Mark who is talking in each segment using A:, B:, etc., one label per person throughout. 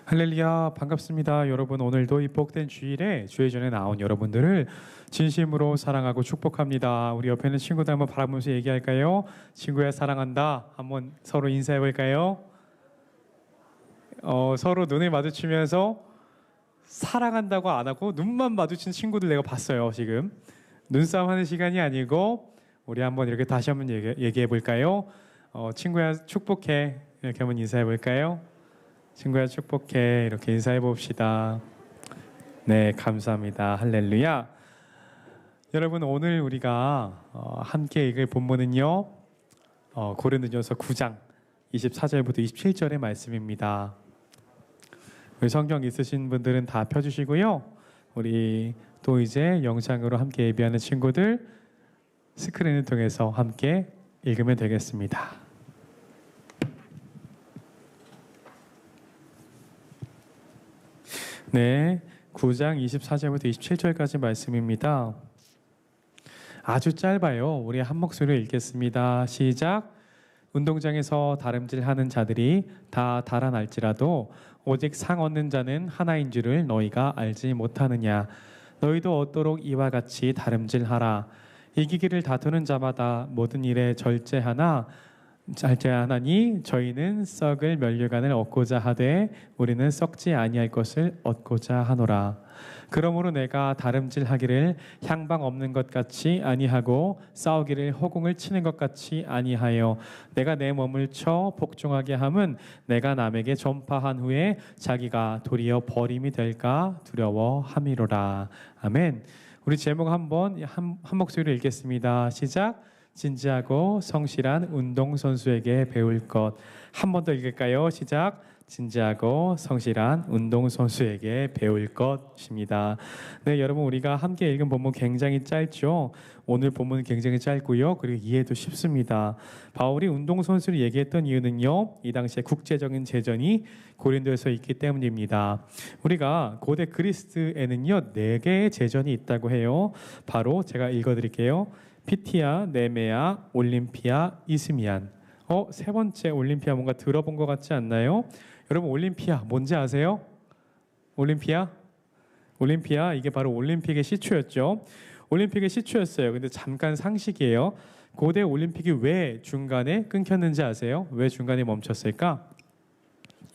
A: 할렐루야, 반갑습니다. 여러분, 오늘도 이 복된 주일에 주의 전에 나온 여러분들을 진심으로 사랑하고 축복합니다. 우리 옆에 있는 친구들 한번 바라보면서 얘기할까요? 친구야, 사랑한다. 한번 서로 인사해 볼까요? 서로 눈을 마주치면서 사랑한다고 안 하고 눈만 마주친 친구들 내가 봤어요. 지금 눈싸움 하는 시간이 아니고 우리 한번 이렇게 다시 한번 얘기해 볼까요? 친구야, 축복해. 이렇게 한번 인사해 볼까요? 친구야, 축복해. 이렇게 인사해 봅시다. 네, 감사합니다. 할렐루야. 여러분, 오늘 우리가 함께 읽을 본문은요, 고린도전서 9장 24절부터 27절의 말씀입니다. 우리 성경 있으신 분들은 다 펴주시고요. 우리 또 이제 영상으로 함께 예비하는 친구들 스크린을 통해서 함께 읽으면 되겠습니다. 네, 9장 24절부터 27절까지 말씀입니다. 아주 짧아요. 우리 한 목소리로 읽겠습니다. 시작. 운동장에서 다름질하는 자들이 다 달아날지라도 오직 상 얻는 자는 하나인 줄을 너희가 알지 못하느냐. 너희도 얻도록 이와 같이 다름질하라. 이기기를 다투는 자마다 모든 일에 절제하나니 저희는 썩을 면류관을 얻고자 하되 우리는 썩지 아니할 것을 얻고자 하노라. 그러므로 내가 다름질하기를 향방 없는 것 같이 아니하고 싸우기를 허공을 치는 것 같이 아니하여 내가 내 몸을 쳐 복종하게 함은 내가 남에게 전파한 후에 자기가 도리어 버림이 될까 두려워함이로라. 아멘. 우리 제목 한 목소리로 읽겠습니다. 시작. 진지하고 성실한 운동선수에게 배울 것. 한 번 더 읽을까요? 시작. 진지하고 성실한 운동선수에게 배울 것입니다. 네, 여러분, 우리가 함께 읽은 본문 굉장히 짧죠? 오늘 본문은 굉장히 짧고요. 그리고 이해도 쉽습니다. 바울이 운동선수를 얘기했던 이유는요, 이 당시에 국제적인 제전이 고린도에서 있기 때문입니다. 우리가 고대 그리스에는요, 4개의 제전이 있다고 해요. 바로 제가 읽어드릴게요. 피티아, 네메아, 올림피아, 이스미안. 세 번째 올림피아 뭔가 들어본 것 같지 않나요? 여러분, 올림피아 뭔지 아세요? 올림피아 이게 바로 올림픽의 시초였죠. 올림픽의 시초였어요. 근데 잠깐 상식이에요. 고대 올림픽이 왜 중간에 끊겼는지 아세요? 왜 중간에 멈췄을까?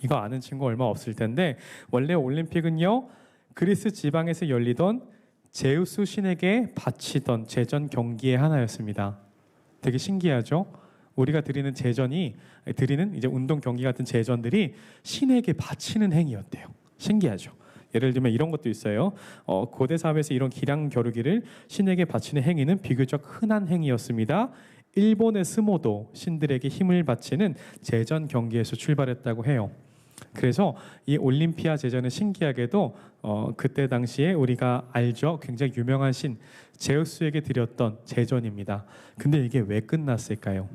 A: 이거 아는 친구 얼마 없을 텐데, 원래 올림픽은요, 그리스 지방에서 열리던 제우스 신에게 바치던 제전 경기의 하나였습니다. 되게 신기하죠? 우리가 드리는 이제 운동 경기 같은 제전들이 신에게 바치는 행위였대요. 신기하죠? 예를 들면 이런 것도 있어요. 고대 사회에서 이런 기량 겨루기를 신에게 바치는 행위는 비교적 흔한 행위였습니다. 일본의 스모도 신들에게 힘을 바치는 제전 경기에서 출발했다고 해요. 그래서 이 올림피아 제전은 신기하게도 그때 당시에 우리가 알죠. 굉장히 유명한 신 제우스에게 드렸던 제전입니다. 근데 이게 왜 끝났을까요?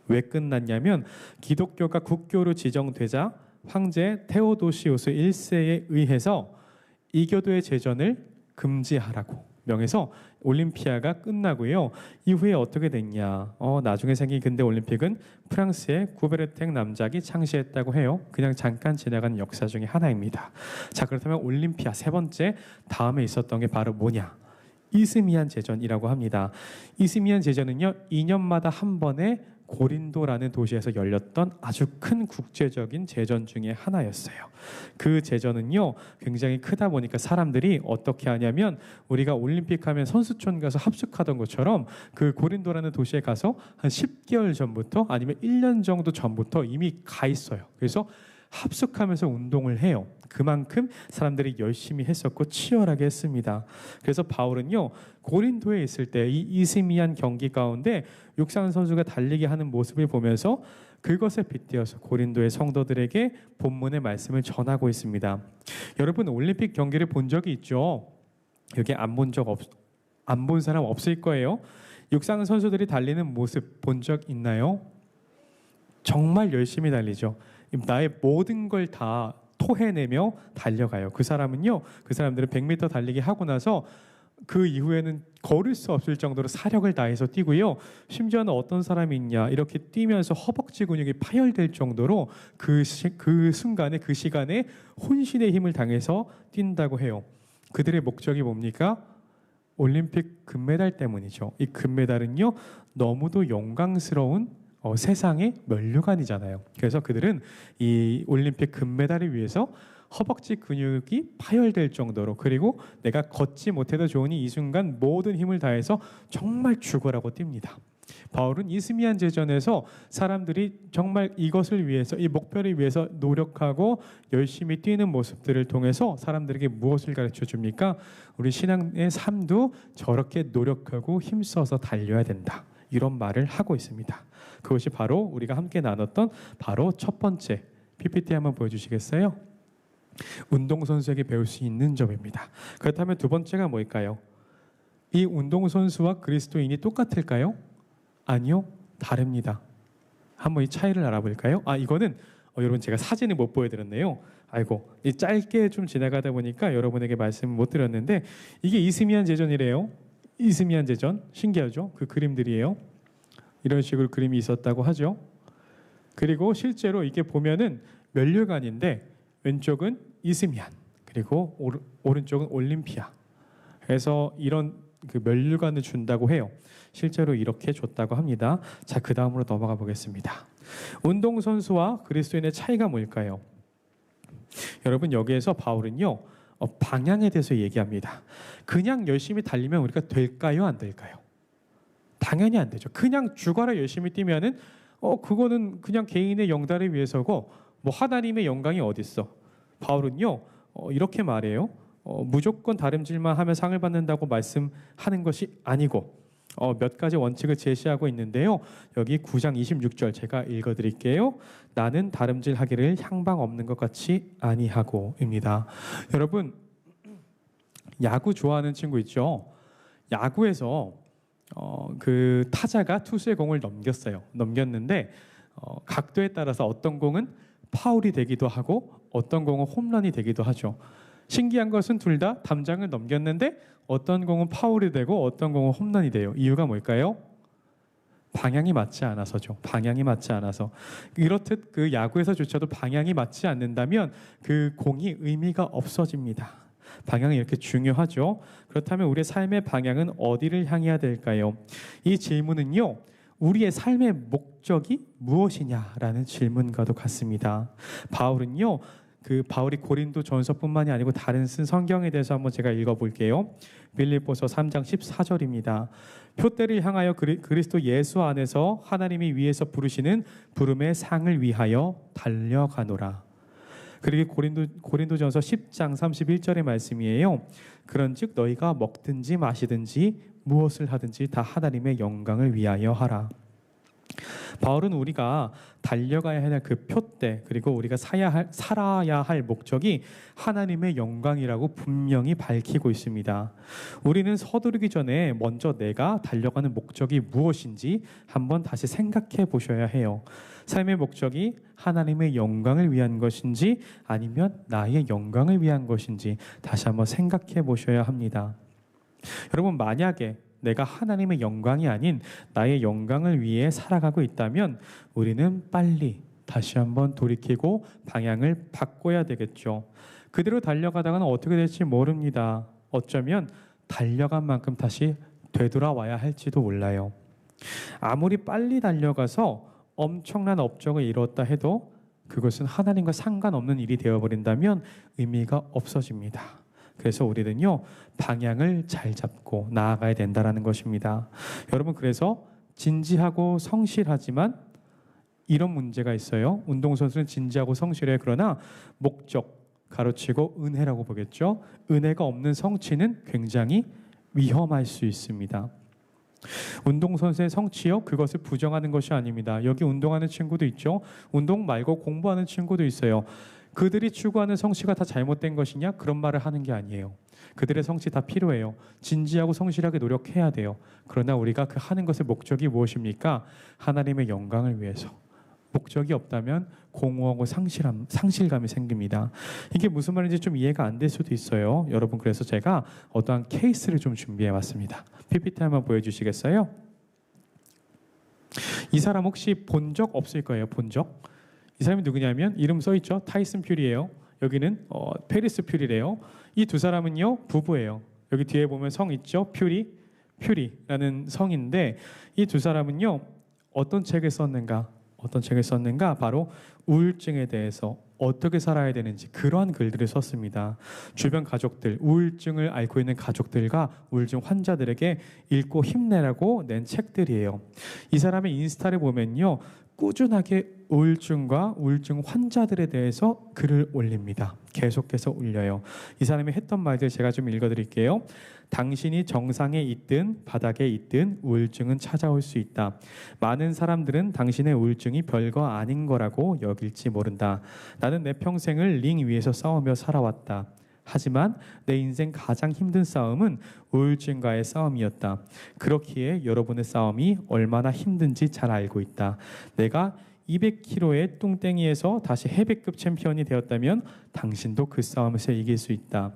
A: 왜 끝났냐면 기독교가 국교로 지정되자 황제 테오도시우스 1세에 의해서 이교도의 제전을 금지하라고 명해서 올림피아가 끝나고요. 이후에 어떻게 됐냐? 나중에 생긴 근대 올림픽은 프랑스의 구베르탱 남작이 창시했다고 해요. 그냥 잠깐 지나간 역사 중에 하나입니다. 자, 그렇다면 올림피아 세 번째 다음에 있었던 게 바로 뭐냐? 이스미안 제전이라고 합니다. 이스미안 제전은요, 2년마다 한 번에 고린도라는 도시에서 열렸던 아주 큰 국제적인 제전 중에 하나였어요. 그 제전은요, 굉장히 크다 보니까 사람들이 어떻게 하냐면 우리가 올림픽 하면 선수촌 가서 합숙하던 것처럼 그 고린도라는 도시에 가서 한 10개월 전부터 아니면 1년 정도 전부터 이미 가 있어요. 그래서 합숙하면서 운동을 해요. 그만큼 사람들이 열심히 했었고 치열하게 했습니다. 그래서 바울은요, 고린도에 있을 때 이 이스미안 경기 가운데 육상 선수가 달리기 하는 모습을 보면서 그것에 빗대어서 고린도의 성도들에게 본문의 말씀을 전하고 있습니다. 여러분, 올림픽 경기를 본 적이 있죠? 여기 안 본 사람 없을 거예요. 육상 선수들이 달리는 모습 본 적 있나요? 정말 열심히 달리죠. 나의 모든 걸 다 토해내며 달려가요. 그 사람들은 100m 달리기 하고 나서 그 이후에는 걸을 수 없을 정도로 사력을 다해서 뛰고요. 심지어는 어떤 사람이 있냐, 이렇게 뛰면서 허벅지 근육이 파열될 정도로 그 순간에, 그 시간에 혼신의 힘을 당해서 뛴다고 해요. 그들의 목적이 뭡니까? 올림픽 금메달 때문이죠. 이 금메달은요, 너무도 영광스러운 세상의 면류관이잖아요. 그래서 그들은 이 올림픽 금메달을 위해서 허벅지 근육이 파열될 정도로, 그리고 내가 걷지 못해도 좋으니 이 순간 모든 힘을 다해서 정말 죽어라고 뜁니다. 바울은 이스미안 제전에서 사람들이 정말 이것을 위해서, 이 목표를 위해서 노력하고 열심히 뛰는 모습들을 통해서 사람들에게 무엇을 가르쳐 줍니까? 우리 신앙의 삶도 저렇게 노력하고 힘써서 달려야 된다, 이런 말을 하고 있습니다. 그것이 바로 우리가 함께 나눴던 바로 첫 번째, PPT 한번 보여주시겠어요? 운동선수에게 배울 수 있는 점입니다. 그렇다면 두 번째가 뭘까요? 이 운동선수와 그리스도인이 똑같을까요? 아니요, 다릅니다. 한번 이 차이를 알아볼까요? 이거는 여러분 제가 사진을 못 보여드렸네요. 아이고, 짧게 좀 지나가다 보니까 여러분에게 말씀을 못 드렸는데, 이게 이스미안 제전이래요. 이스미안 제전, 신기하죠? 그 그림들이에요. 이런 식으로 그림이 있었다고 하죠. 그리고 실제로 이게 보면은 면류관인데, 왼쪽은 이스미안, 그리고 오른쪽은 올림피아. 그래서 이런 그 면류관을 준다고 해요. 실제로 이렇게 줬다고 합니다. 자, 그 다음으로 넘어가 보겠습니다. 운동선수와 그리스도인의 차이가 뭘까요? 여러분, 여기에서 바울은요, 방향에 대해서 얘기합니다. 그냥 열심히 달리면 우리가 될까요, 안 될까요? 당연히 안 되죠. 그냥 죽어라 열심히 뛰면은 그거는 그냥 개인의 영달을 위해서고, 뭐 하나님의 영광이 어디 있어? 바울은요, 이렇게 말해요. 무조건 다름질만 하면 상을 받는다고 말씀하는 것이 아니고, 몇 가지 원칙을 제시하고 있는데요. 여기 9장 26절 제가 읽어드릴게요. 나는 다름질하기를 향방 없는 것 같이 아니하고입니다. 여러분, 야구 좋아하는 친구 있죠? 야구에서 그 타자가 투수의 공을 넘겼는데 각도에 따라서 어떤 공은 파울이 되기도 하고 어떤 공은 홈런이 되기도 하죠. 신기한 것은 둘 다 담장을 넘겼는데 어떤 공은 파울이 되고 어떤 공은 홈런이 돼요. 이유가 뭘까요? 방향이 맞지 않아서죠. 방향이 맞지 않아서. 이렇듯 그 야구에서조차도 방향이 맞지 않는다면 그 공이 의미가 없어집니다. 방향이 이렇게 중요하죠. 그렇다면 우리의 삶의 방향은 어디를 향해야 될까요? 이 질문은요, 우리의 삶의 목적이 무엇이냐라는 질문과도 같습니다. 바울은요, 바울이 고린도 전서뿐만이 아니고 다른 쓴 성경에 대해서 한번 제가 읽어볼게요. 빌립보서 3장 14절입니다. 표대를 향하여 그리스도 예수 안에서 하나님이 위에서 부르시는 부름의 상을 위하여 달려가노라. 그리고 고린도전서 10장 31절의 말씀이에요. 그런즉 너희가 먹든지 마시든지 무엇을 하든지 다 하나님의 영광을 위하여 하라. 바울은 우리가 달려가야 할 그 표대, 그리고 우리가 살아야 할 목적이 하나님의 영광이라고 분명히 밝히고 있습니다. 우리는 서두르기 전에 먼저 내가 달려가는 목적이 무엇인지 한번 다시 생각해 보셔야 해요. 삶의 목적이 하나님의 영광을 위한 것인지 아니면 나의 영광을 위한 것인지 다시 한번 생각해 보셔야 합니다. 여러분, 만약에 내가 하나님의 영광이 아닌 나의 영광을 위해 살아가고 있다면 우리는 빨리 다시 한번 돌이키고 방향을 바꿔야 되겠죠. 그대로 달려가다가는 어떻게 될지 모릅니다. 어쩌면 달려간 만큼 다시 되돌아와야 할지도 몰라요. 아무리 빨리 달려가서 엄청난 업적을 이뤘다 해도 그것은 하나님과 상관없는 일이 되어버린다면 의미가 없어집니다. 그래서 우리는요, 방향을 잘 잡고 나아가야 된다는 것입니다. 여러분, 그래서 진지하고 성실하지만 이런 문제가 있어요. 운동선수는 진지하고 성실해요. 그러나 목적, 가로치고 은혜라고 보겠죠. 은혜가 없는 성취는 굉장히 위험할 수 있습니다. 운동선수의 성취요, 그것을 부정하는 것이 아닙니다. 여기 운동하는 친구도 있죠. 운동 말고 공부하는 친구도 있어요. 그들이 추구하는 성취가 다 잘못된 것이냐? 그런 말을 하는 게 아니에요. 그들의 성취 다 필요해요. 진지하고 성실하게 노력해야 돼요. 그러나 우리가 그 하는 것의 목적이 무엇입니까? 하나님의 영광을 위해서, 목적이 없다면 공허하고 상실감이 생깁니다. 이게 무슨 말인지 좀 이해가 안 될 수도 있어요. 여러분, 그래서 제가 어떠한 케이스를 좀 준비해 왔습니다. PPT 한번 보여주시겠어요? 이 사람 혹시 본 적 없을 거예요. 본 적. 이 사람이 누구냐면 이름 써있죠. 타이슨 퓨리예요. 여기는 페리스 퓨리래요. 이 두 사람은요 부부예요. 여기 뒤에 보면 성 있죠. 퓨리라는 성인데 이 두 사람은요 어떤 책을 썼는가? 바로 우울증에 대해서 어떻게 살아야 되는지 그러한 글들을 썼습니다. 주변 가족들, 우울증을 앓고 있는 가족들과 우울증 환자들에게 읽고 힘내라고 낸 책들이에요. 이 사람의 인스타를 보면요 꾸준하게 우울증과 우울증 환자들에 대해서 글을 올립니다. 계속해서 올려요. 이 사람이 했던 말들 제가 좀 읽어드릴게요. 당신이 정상에 있든 바닥에 있든 우울증은 찾아올 수 있다. 많은 사람들은 당신의 우울증이 별거 아닌 거라고 여길지 모른다. 나는 내 평생을 링 위에서 싸우며 살아왔다. 하지만 내 인생 가장 힘든 싸움은 우울증과의 싸움이었다. 그렇기에 여러분의 싸움이 얼마나 힘든지 잘 알고 있다. 내가 200kg의 뚱땡이에서 다시 헤비급 챔피언이 되었다면 당신도 그 싸움에서 이길 수 있다.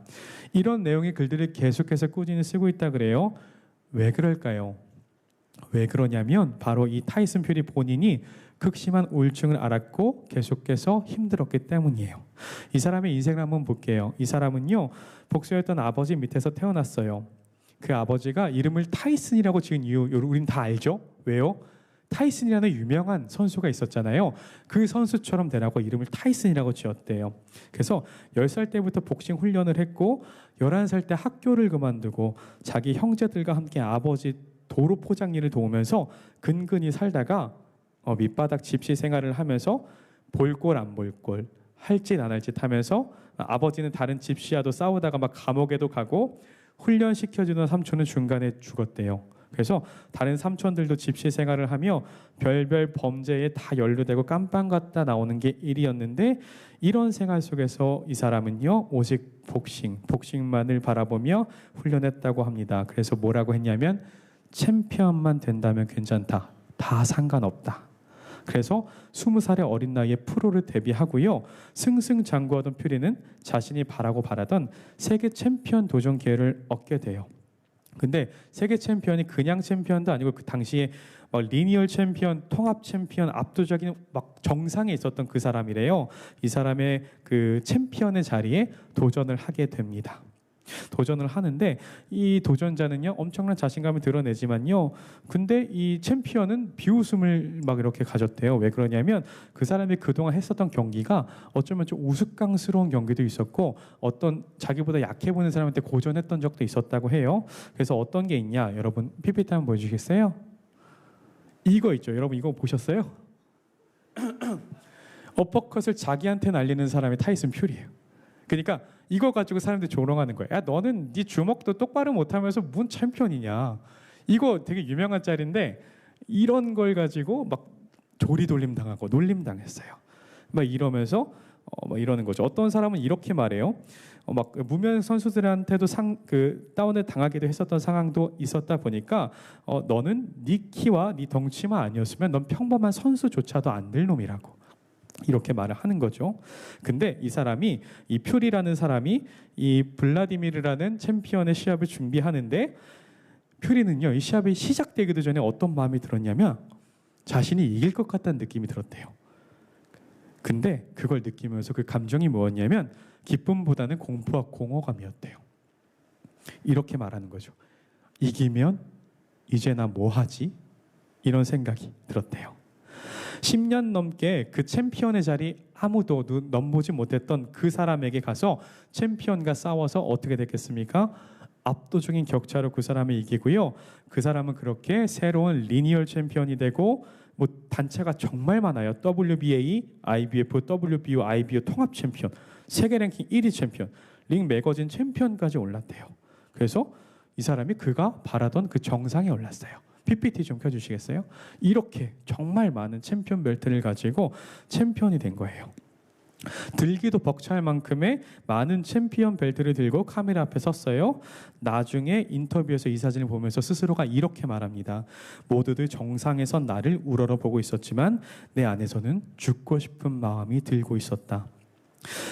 A: 이런 내용의 글들을 계속해서 꾸준히 쓰고 있다 그래요. 왜 그럴까요? 왜 그러냐면 바로 이 타이슨 퓨리 본인이 극심한 우울증을 앓았고 계속해서 힘들었기 때문이에요. 이 사람의 인생을 한번 볼게요. 이 사람은요 복수였던 아버지 밑에서 태어났어요. 그 아버지가 이름을 타이슨이라고 지은 이유 우린 다 알죠? 왜요? 타이슨이라는 유명한 선수가 있었잖아요. 그 선수처럼 되라고 이름을 타이슨이라고 지었대요. 그래서 10살 때부터 복싱 훈련을 했고 11살 때 학교를 그만두고 자기 형제들과 함께 아버지 도로 포장 일을 도우면서 근근히 살다가 밑바닥 집시 생활을 하면서 볼 꼴 안 볼 꼴, 할 짓 안 할 짓 하면서 아버지는 다른 집시와도 싸우다가 막 감옥에도 가고 훈련시켜주던 삼촌은 중간에 죽었대요. 그래서 다른 삼촌들도 집시 생활을 하며 별별 범죄에 다 연루되고 깜빵 갔다 나오는 게 일이었는데 이런 생활 속에서 이 사람은요 오직 복싱만을 바라보며 훈련했다고 합니다. 그래서 뭐라고 했냐면 챔피언만 된다면 괜찮다. 다 상관없다. 그래서 20살의 어린 나이에 프로를 데뷔하고요. 승승장구하던 퓨리는 자신이 바라던 세계 챔피언 도전 기회를 얻게 돼요. 근데 세계 챔피언이 그냥 챔피언도 아니고 그 당시에 리니얼 챔피언, 통합 챔피언, 압도적인 막 정상에 있었던 그 사람이래요. 이 사람의 그 챔피언의 자리에 도전을 하게 됩니다. 도전을 하는데 이 도전자는요 엄청난 자신감을 드러내지만요 근데 이 챔피언은 비웃음을 막 이렇게 가졌대요. 왜 그러냐면 그 사람이 그동안 했었던 경기가 어쩌면 좀 우스꽝스러운 경기도 있었고 어떤 자기보다 약해 보이는 사람한테 고전했던 적도 있었다고 해요. 그래서 어떤 게 있냐 여러분 PPT 한번 보여주시겠어요? 이거 있죠. 여러분 이거 보셨어요? 어퍼컷을 자기한테 날리는 사람이 타이슨 퓨리예요. 그러니까 이거 가지고 사람들이 조롱하는 거예요. 야 너는 네 주먹도 똑바로 못하면서 뭔 챔피언이냐. 이거 되게 유명한 짤인데 이런 걸 가지고 막 조리돌림 당하고 놀림 당했어요. 막 이러면서 막 이러는 거죠. 어떤 사람은 이렇게 말해요. 막 무명 선수들한테도 다운을 당하기도 했었던 상황도 있었다 보니까 너는 네 키와 네 덩치만 아니었으면 넌 평범한 선수조차도 안 될 놈이라고. 이렇게 말을 하는 거죠. 근데 이 사람이 이 퓨리라는 사람이 이 블라디미르라는 챔피언의 시합을 준비하는데 퓨리는요 이 시합이 시작되기도 전에 어떤 마음이 들었냐면 자신이 이길 것 같다는 느낌이 들었대요. 근데 그걸 느끼면서 그 감정이 뭐였냐면 기쁨보다는 공포와 공허감이었대요. 이렇게 말하는 거죠. 이기면 이제 나 뭐 하지? 이런 생각이 들었대요. 10년 넘게 그 챔피언의 자리 아무도 넘보지 못했던 그 사람에게 가서 챔피언과 싸워서 어떻게 됐겠습니까? 압도적인 격차로 그 사람을 이기고요. 그 사람은 그렇게 새로운 리니얼 챔피언이 되고 뭐 단체가 정말 많아요. WBA, IBF, WBO, IBO 통합 챔피언, 세계 랭킹 1위 챔피언, 링 매거진 챔피언까지 올랐대요. 그래서 이 사람이 그가 바라던 그 정상에 올랐어요. PPT 좀 켜주시겠어요? 이렇게 정말 많은 챔피언 벨트를 가지고 챔피언이 된 거예요. 들기도 벅찰 만큼의 많은 챔피언 벨트를 들고 카메라 앞에 섰어요. 나중에 인터뷰에서 이 사진을 보면서 스스로가 이렇게 말합니다. 모두들 정상에 선 나를 우러러 보고 있었지만 내 안에서는 죽고 싶은 마음이 들고 있었다.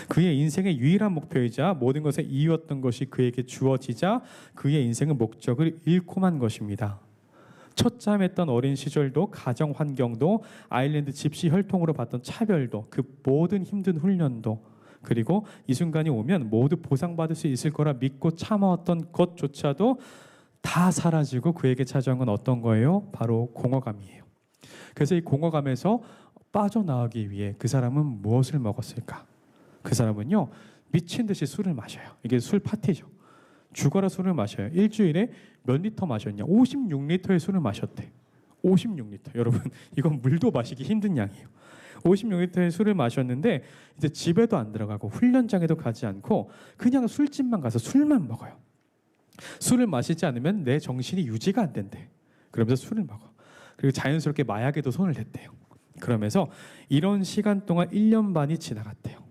A: 그의 인생의 유일한 목표이자 모든 것의 이유였던 것이 그에게 주어지자 그의 인생은 목적을 잃고 만 것입니다. 처참했던 어린 시절도 가정 환경도 아일랜드 집시 혈통으로 받던 차별도 그 모든 힘든 훈련도 그리고 이 순간이 오면 모두 보상받을 수 있을 거라 믿고 참아왔던 것조차도 다 사라지고 그에게 찾아온 건 어떤 거예요? 바로 공허감이에요. 그래서 이 공허감에서 빠져나오기 위해 그 사람은 무엇을 먹었을까? 그 사람은요 미친 듯이 술을 마셔요. 이게 술 파티죠. 죽어라 술을 마셔요. 일주일에 몇 리터 마셨냐? 56리터의 술을 마셨대. 56리터. 여러분 이건 물도 마시기 힘든 양이에요. 56리터의 술을 마셨는데 이제 집에도 안 들어가고 훈련장에도 가지 않고 그냥 술집만 가서 술만 먹어요. 술을 마시지 않으면 내 정신이 유지가 안 된대. 그러면서 술을 먹어. 그리고 자연스럽게 마약에도 손을 댔대요. 그러면서 이런 시간 동안 1년 반이 지나갔대요.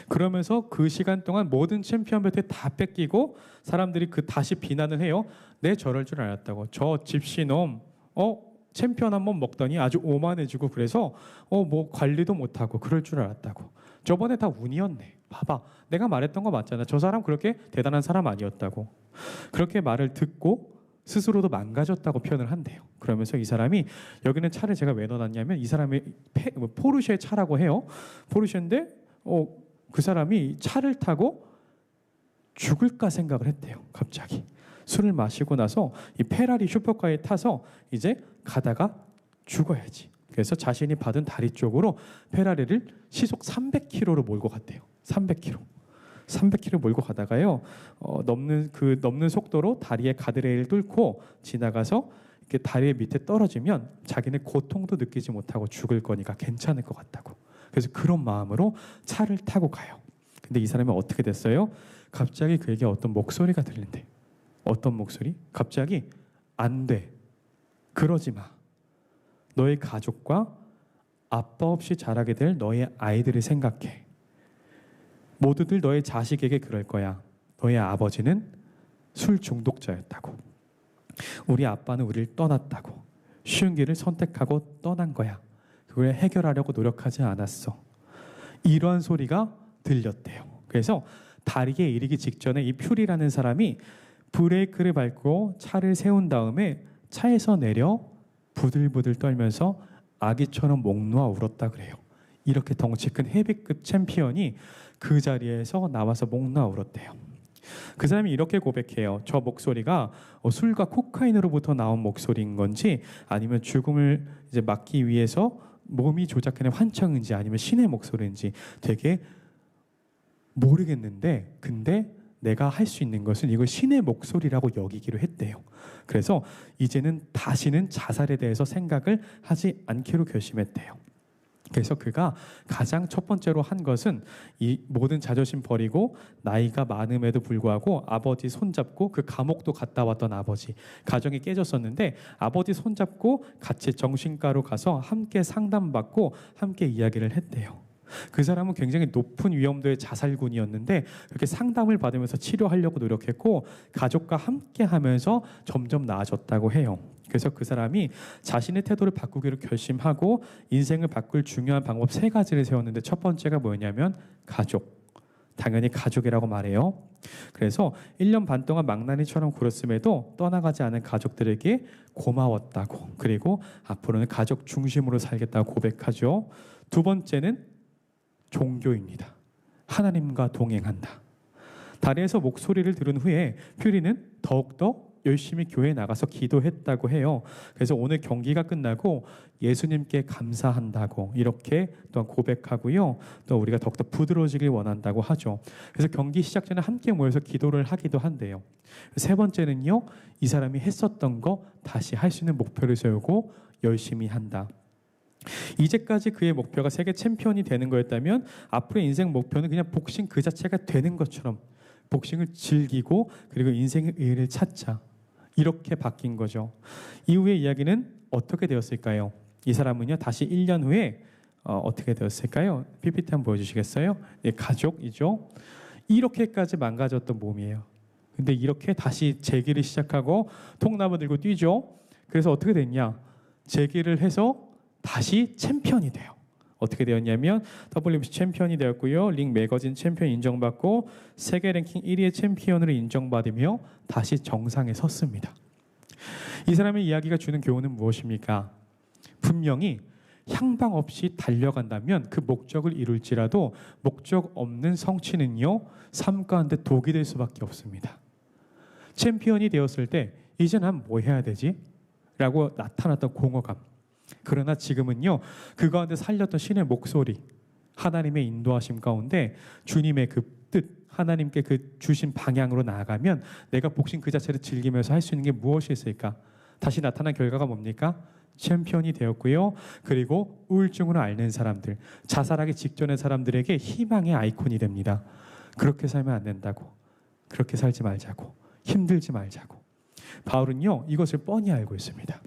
A: 그러면서 그 시간 동안 모든 챔피언 벨트 다 뺏기고 사람들이 그 다시 비난을 해요. 내 저럴 줄 알았다고. 저 집시놈 챔피언 한번 먹더니 아주 오만해지고 그래서 뭐 관리도 못하고 그럴 줄 알았다고. 저번에 다 운이었네. 봐봐. 내가 말했던 거 맞잖아. 저 사람 그렇게 대단한 사람 아니었다고. 그렇게 말을 듣고 스스로도 망가졌다고 표현을 한대요. 그러면서 이 사람이 여기는 차를 제가 왜 넣어놨냐면 이 사람이 포르쉐 차라고 해요. 포르쉐인데 그 사람이 차를 타고 죽을까 생각을 했대요. 갑자기 술을 마시고 나서 이 페라리 슈퍼카에 타서 이제 가다가 죽어야지. 그래서 자신이 받은 다리 쪽으로 페라리를 시속 300km로 몰고 갔대요. 300km 몰고 가다가요 넘는 속도로 다리의 가드레일을 뚫고 지나가서 이렇게 다리 밑에 떨어지면 자기는 고통도 느끼지 못하고 죽을 거니까 괜찮을 것 같다고. 그래서 그런 마음으로 차를 타고 가요. 근데 이 사람이 어떻게 됐어요? 갑자기 그에게 어떤 목소리가 들린대. 어떤 목소리? 갑자기 안 돼. 그러지 마. 너의 가족과 아빠 없이 자라게 될 너의 아이들을 생각해. 모두들 너의 자식에게 그럴 거야. 너의 아버지는 술 중독자였다고. 우리 아빠는 우리를 떠났다고. 쉬운 길을 선택하고 떠난 거야. 그걸 해결하려고 노력하지 않았어. 이러한 소리가 들렸대요. 그래서 다리에 이르기 직전에 이 퓨리라는 사람이 브레이크를 밟고 차를 세운 다음에 차에서 내려 부들부들 떨면서 아기처럼 목 놓아 울었다 그래요. 이렇게 덩치 큰 헤비급 챔피언이 그 자리에서 나와서 목 놓아 울었대요. 그 사람이 이렇게 고백해요. 저 목소리가 술과 코카인으로부터 나온 목소리인 건지 아니면 죽음을 이제 막기 위해서 몸이 조작하는 환청인지 아니면 신의 목소리인지 되게 모르겠는데 근데 내가 할 수 있는 것은 이걸 신의 목소리라고 여기기로 했대요. 그래서 이제는 다시는 자살에 대해서 생각을 하지 않기로 결심했대요. 그래서 그가 가장 첫 번째로 한 것은 이 모든 자존심 버리고 나이가 많음에도 불구하고 아버지 손잡고 그 감옥도 갔다 왔던 아버지 가정이 깨졌었는데 아버지 손잡고 같이 정신과로 가서 함께 상담받고 함께 이야기를 했대요. 그 사람은 굉장히 높은 위험도의 자살군이었는데 그렇게 상담을 받으면서 치료하려고 노력했고 가족과 함께 하면서 점점 나아졌다고 해요. 그래서 그 사람이 자신의 태도를 바꾸기로 결심하고 인생을 바꿀 중요한 방법 3가지를 세웠는데 첫 번째가 뭐였냐면 가족. 당연히 가족이라고 말해요. 그래서 1년 반 동안 망나니처럼 굴었음에도 떠나가지 않은 가족들에게 고마웠다고 그리고 앞으로는 가족 중심으로 살겠다고 고백하죠. 두 번째는 종교입니다. 하나님과 동행한다. 다리에서 목소리를 들은 후에 퓨리는 더욱더 열심히 교회에 나가서 기도했다고 해요. 그래서 오늘 경기가 끝나고 예수님께 감사한다고 이렇게 또한 고백하고요. 또 우리가 더욱더 부드러워지길 원한다고 하죠. 그래서 경기 시작 전에 함께 모여서 기도를 하기도 한대요. 세 번째는요. 이 사람이 했었던 거 다시 할 수 있는 목표를 세우고 열심히 한다. 이제까지 그의 목표가 세계 챔피언이 되는 거였다면 앞으로의 인생 목표는 그냥 복싱 그 자체가 되는 것처럼 복싱을 즐기고 그리고 인생의 의의를 찾자. 이렇게 바뀐 거죠. 이후의 이야기는 어떻게 되었을까요? 이 사람은요 다시 1년 후에 어떻게 되었을까요? PPT 한번 보여주시겠어요? 예, 가족이죠. 이렇게까지 망가졌던 몸이에요. 근데 이렇게 다시 재기를 시작하고 통나무 들고 뛰죠. 그래서 어떻게 됐냐? 재기를 해서 다시 챔피언이 돼요. 어떻게 되었냐면 WBC 챔피언이 되었고요. 링 매거진 챔피언 인정받고 세계 랭킹 1위의 챔피언으로 인정받으며 다시 정상에 섰습니다. 이 사람의 이야기가 주는 교훈은 무엇입니까? 분명히 향방 없이 달려간다면 그 목적을 이룰지라도 목적 없는 성취는요, 삶 가운데 독이 될 수밖에 없습니다. 챔피언이 되었을 때 이제 난 뭐 해야 되지? 라고 나타났던 공허감. 그러나 지금은요, 그 가운데 살렸던 신의 목소리, 하나님의 인도하심 가운데 주님의 그 뜻, 하나님께 그 주신 방향으로 나아가면 내가 복신 그 자체를 즐기면서 할 수 있는 게 무엇이 있을까? 다시 나타난 결과가 뭡니까? 챔피언이 되었고요. 그리고 우울증으로 앓는 사람들, 자살하기 직전의 사람들에게 희망의 아이콘이 됩니다. 그렇게 살면 안 된다고. 그렇게 살지 말자고. 힘들지 말자고. 바울은요, 이것을 뻔히 알고 있습니다.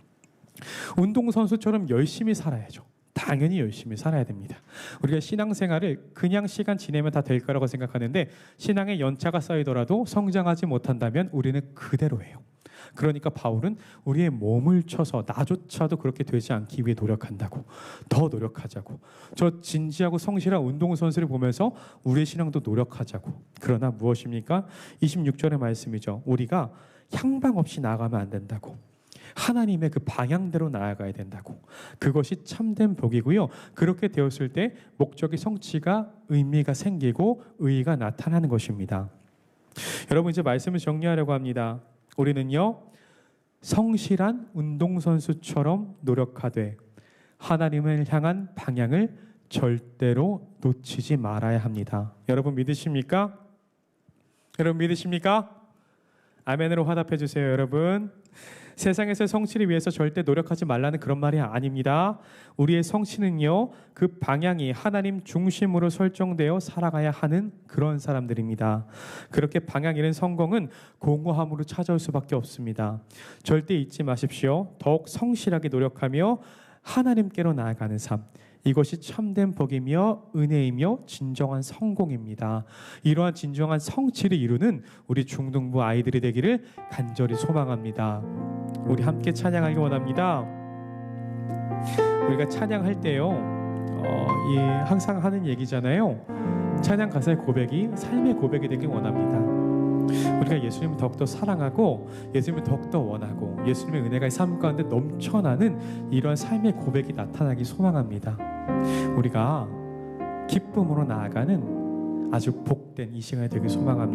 A: 운동선수처럼 열심히 살아야죠. 당연히 열심히 살아야 됩니다. 우리가 신앙생활을 그냥 시간 지내면 다 될 거라고 생각하는데 신앙의 연차가 쌓이더라도 성장하지 못한다면 우리는 그대로예요. 그러니까 바울은 우리의 몸을 쳐서 나조차도 그렇게 되지 않기 위해 노력한다고. 더 노력하자고. 저 진지하고 성실한 운동선수를 보면서 우리의 신앙도 노력하자고. 그러나 무엇입니까? 26절의 말씀이죠. 우리가 향방 없이 나아가면 안 된다고. 하나님의 그 방향대로 나아가야 된다고. 그것이 참된 복이고요. 그렇게 되었을 때 목적의 성취가 의미가 생기고 의의가 나타나는 것입니다. 여러분, 이제 말씀을 정리하려고 합니다. 우리는요, 성실한 운동선수처럼 노력하되 하나님을 향한 방향을 절대로 놓치지 말아야 합니다. 여러분 믿으십니까? 여러분 믿으십니까? 아멘으로 화답해 주세요. 여러분, 세상에서 성취를 위해서 절대 노력하지 말라는 그런 말이 아닙니다. 우리의 성취는요, 그 방향이 하나님 중심으로 설정되어 살아가야 하는 그런 사람들입니다. 그렇게 방향 잃은 성공은 공허함으로 찾아올 수밖에 없습니다. 절대 잊지 마십시오. 더욱 성실하게 노력하며 하나님께로 나아가는 삶, 이것이 참된 복이며 은혜이며 진정한 성공입니다. 이러한 진정한 성취를 이루는 우리 중등부 아이들이 되기를 간절히 소망합니다. 우리 함께 찬양하기 원합니다. 우리가 찬양할 때요, 항상 하는 얘기잖아요. 찬양 가사의 고백이 삶의 고백이 되길 원합니다. 우리가 예수님을 더욱더 사랑하고 예수님을 더욱더 원하고 예수님의 은혜가 삶 가운데 넘쳐나는 이러한 삶의 고백이 나타나기 소망합니다. 우리가 기쁨으로 나아가는 아주 복된 이 시간이 되길 소망합니다.